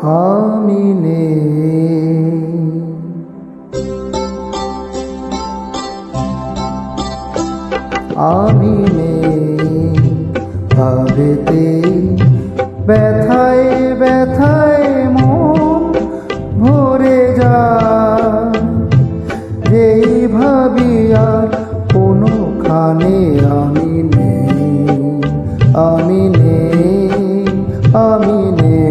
আমি নেই। আমি নেই ভাবেতে, ব্যথায় ব্যথায় মন ভরে যায়। যেই ভাবি আর কোনোখানে আমি নেই, আমি নেই, আমি নেই।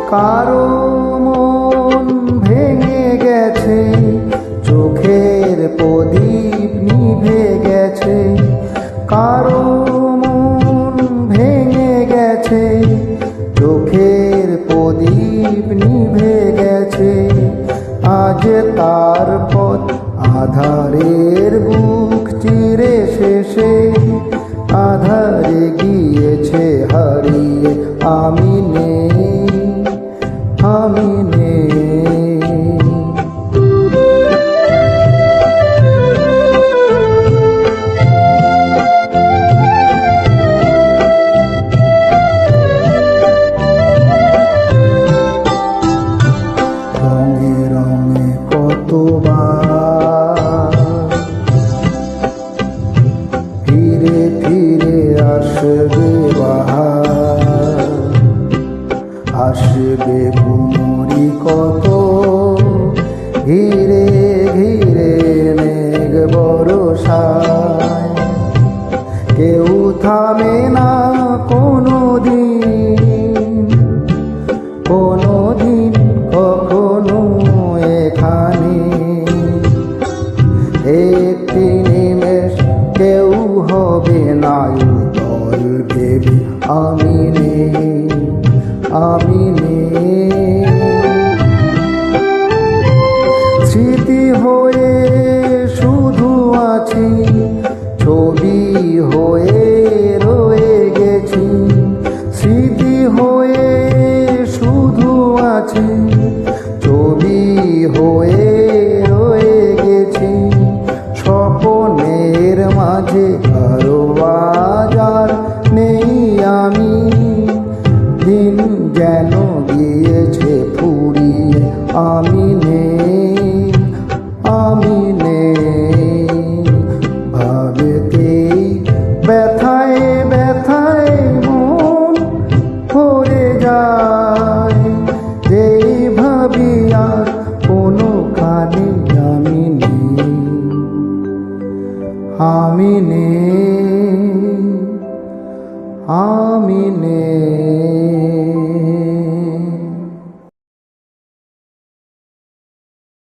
কারো মন ভেঙে গেছে, চোখের প্রদীপ নিভে গেছে। কারো মন ভেঙে গেছে, চোখের প্রদীপ নিভে গেছে। আজ তার পথ আধারের বুক চিরে শেষে, আধারে গিয়েছে হারিয়ে। আমি নেই, আমি নেই। রঙে রঙে কতবার ফিরে ফিরে আসবে বাহার। আসবে কুমুরি কত ঘিরে ঘিরে মেঘ বরষায়। কেউ থামে না কোনো দিন, কোনো দিন কখনো এখানে। একটি নিমেষ কেউ হবে না উতল ভেবে। আমি নেই, আমি নেই। স্মৃতি হয়ে শুধু আছি, ছবি হয়ে রয়ে গেছি। স্মৃতি হয়ে শুধু আছি, ছবি হয়ে রয়ে গেছি। স্বপ্নের মাঝে কারো বাজার নেই আমি। দিন যেন গিয়েছে ফুরিয়ে। আমি নেই, আমি নেই ভাবেতেই, ব্যথায় ব্যথায় মন ভরে যায়। যেই ভাবি আর কোনোখানে আমি নেই, আমি নেই, আমি নেই।